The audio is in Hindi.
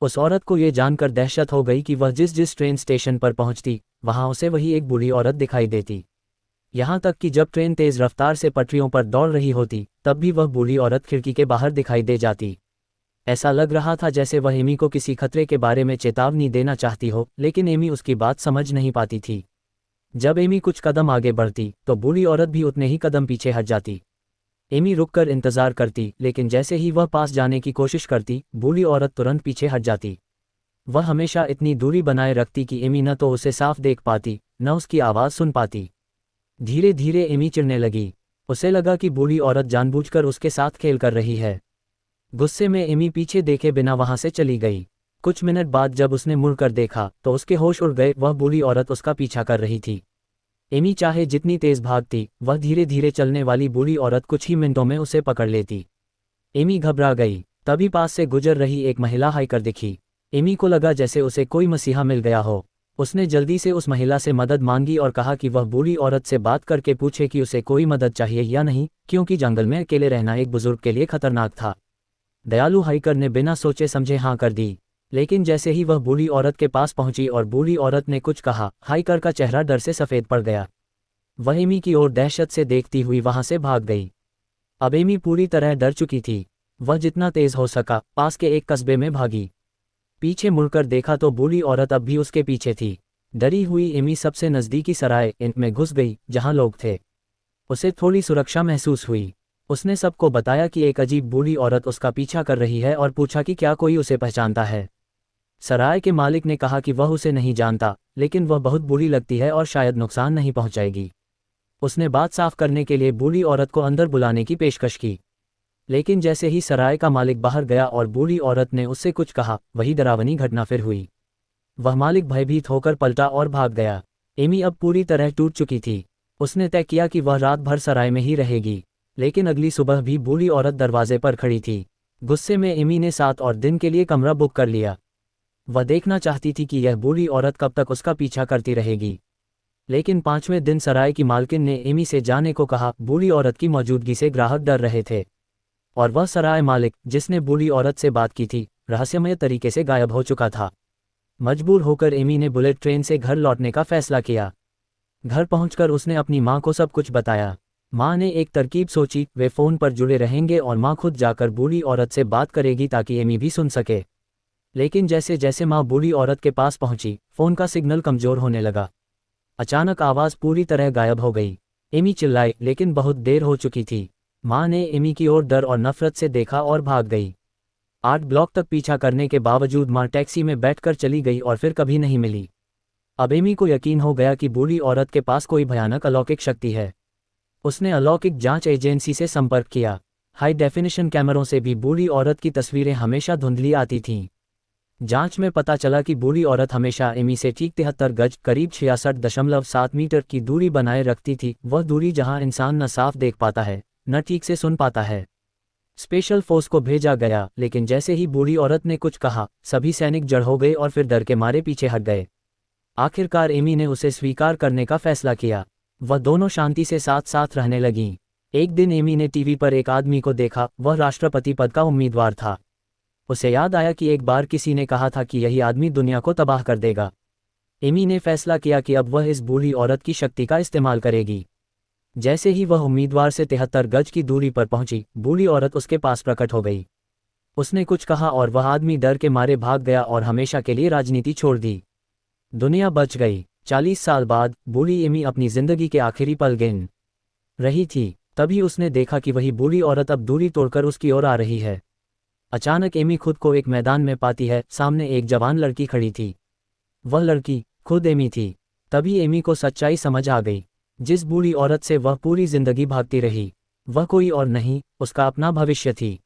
उस औरत को ये जानकर दहशत हो गई कि वह जिस जिस ट्रेन स्टेशन पर पहुंचती वहां उसे वही एक बूढ़ी औरत दिखाई देती। यहाँ तक कि जब ट्रेन तेज रफ्तार से पटरियों पर दौड़ रही होती तब भी वह बूढ़ी औरत खिड़की के बाहर दिखाई दे जाती। ऐसा लग रहा था जैसे वह एमी को किसी खतरे के बारे में चेतावनी देना चाहती हो, लेकिन एमी उसकी बात समझ नहीं पाती थी। जब एमी कुछ कदम आगे बढ़ती तो बूढ़ी औरत भी उतने ही कदम पीछे हट जाती। एमी रुककर इंतजार करती, लेकिन जैसे ही वह पास जाने की कोशिश करती बूढ़ी औरत तुरंत पीछे हट जाती। वह हमेशा इतनी दूरी बनाए रखती कि एमी न तो उसे साफ देख पाती न उसकी आवाज़ सुन पाती। धीरे धीरे एमी चिढ़ने लगी। उसे लगा कि बूढ़ी औरत जानबूझकर उसके साथ खेल कर रही है। गुस्से में एमी पीछे देखे बिना वहां से चली गई। कुछ मिनट बाद जब उसने मुड़कर देखा तो उसके होश उड़ गए। वह बूढ़ी औरत उसका पीछा कर रही थी। एमी चाहे जितनी तेज भागती वह धीरे धीरे चलने वाली बूढ़ी औरत कुछ ही मिनटों में उसे पकड़ लेती। एमी घबरा गई। तभी पास से गुजर रही एक महिला हाइकर दिखी। एमी को लगा जैसे उसे कोई मसीहा मिल गया हो। उसने जल्दी से उस महिला से मदद मांगी और कहा कि वह बूढ़ी औरत से बात करके पूछे कि उसे कोई मदद चाहिए या नहीं, क्योंकि जंगल में अकेले रहना एक बुजुर्ग के लिए खतरनाक था। दयालु हाइकर ने बिना सोचे समझे हाँ कर दी। लेकिन जैसे ही वह बूढ़ी औरत के पास पहुंची और बूढ़ी औरत ने कुछ कहा, हाइकर का चेहरा डर से सफ़ेद पड़ गया। वह एमी की ओर दहशत से देखती हुई वहां से भाग गई। अब एमी पूरी तरह डर चुकी थी। वह जितना तेज हो सका पास के एक कस्बे में भागी। पीछे मुड़कर देखा तो बूढ़ी औरत अब भी उसके पीछे थी। डरी हुई एमी सबसे नज़दीकी सराय इन में घुस गई जहां लोग थे। उसे थोड़ी सुरक्षा महसूस हुई। उसने सबको बताया कि एक अजीब बूढ़ी औरत उसका पीछा कर रही है और पूछा कि क्या कोई उसे पहचानता है। सराय के मालिक ने कहा कि वह उसे नहीं जानता, लेकिन वह बहुत बुरी लगती है और शायद नुकसान नहीं पहुंचाएगी। उसने बात साफ करने के लिए बूढ़ी औरत को अंदर बुलाने की पेशकश की। लेकिन जैसे ही सराय का मालिक बाहर गया और बूढ़ी औरत ने उससे कुछ कहा, वही डरावनी घटना फिर हुई। वह मालिक भयभीत होकर पलटा और भाग गया। एमी अब पूरी तरह टूट चुकी थी। उसने तय किया कि वह रात भर सराय में ही रहेगी। लेकिन अगली सुबह भी बूढ़ी औरत दरवाजे पर खड़ी थी। गुस्से में एमी ने 7 और दिन के लिए कमरा बुक कर लिया। वह देखना चाहती थी कि यह बूढ़ी औरत कब तक उसका पीछा करती रहेगी। लेकिन 5वें दिन सराय की मालकिन ने एमी से जाने को कहा। बूढ़ी औरत की मौजूदगी से ग्राहक डर रहे थे और वह सराय मालिक जिसने बूढ़ी औरत से बात की थी रहस्यमय तरीके से गायब हो चुका था। मजबूर होकर एमी ने बुलेट ट्रेन से घर लौटने का फैसला किया। घर पहुंचकर उसने अपनी मां को सब कुछ बताया। मां ने एक तरकीब सोची। वे फ़ोन पर जुड़े रहेंगे और मां खुद जाकर बूढ़ी औरत से बात करेगी ताकि एमी भी सुन सके। लेकिन जैसे जैसे मां बूढ़ी औरत के पास पहुंची फ़ोन का सिग्नल कमज़ोर होने लगा। अचानक आवाज़ पूरी तरह गायब हो गई। एमी चिल्लाई, लेकिन बहुत देर हो चुकी थी। मां ने एमी की ओर डर और नफरत से देखा और भाग गई। 8 ब्लॉक तक पीछा करने के बावजूद मां टैक्सी में बैठकर चली गई और फिर कभी नहीं मिली। अब एमी को यकीन हो गया कि बूढ़ी औरत के पास कोई भयानक अलौकिक शक्ति है। उसने अलौकिक जांच एजेंसी से संपर्क किया। हाई डेफिनेशन कैमरों से भी बूढ़ी औरत की तस्वीरें हमेशा धुंधली आती थीं। जांच में पता चला कि बूढ़ी औरत हमेशा एमी से ठीक 73 गज करीब 66.7 मीटर की दूरी बनाए रखती थी। वह दूरी जहां इंसान न साफ देख पाता है न ठीक से सुन पाता है। स्पेशल फोर्स को भेजा गया, लेकिन जैसे ही बूढ़ी औरत ने कुछ कहा सभी सैनिक जड़ हो गए और फिर डर के मारे पीछे हट गए। आखिरकार एमी ने उसे स्वीकार करने का फैसला किया। वह दोनों शांति से साथ साथ रहने लगीं। एक दिन एमी ने टीवी पर एक आदमी को देखा। वह राष्ट्रपति पद का उम्मीदवार था। उसे याद आया कि एक बार किसी ने कहा था कि यही आदमी दुनिया को तबाह कर देगा। एमी ने फैसला किया कि अब वह इस बूढ़ी औरत की शक्ति का इस्तेमाल करेगी। जैसे ही वह उम्मीदवार से 73 गज की दूरी पर पहुंची बूढ़ी औरत उसके पास प्रकट हो गई। उसने कुछ कहा और वह आदमी डर के मारे भाग गया और हमेशा के लिए राजनीति छोड़ दी। दुनिया बच गई। 40 साल बाद बूढ़ी एमी अपनी जिंदगी के आखिरी पल गिन रही थी। तभी उसने देखा कि वही बूढ़ी औरत अब दूरी तोड़कर उसकी ओर आ रही है। अचानक एमी खुद को एक मैदान में पाती है। सामने एक जवान लड़की खड़ी थी। वह लड़की खुद एमी थी। तभी एमी को सच्चाई समझ आ गई। जिस बूढ़ी औरत से वह पूरी जिंदगी भागती रही वह कोई और नहीं, उसका अपना भविष्य थी।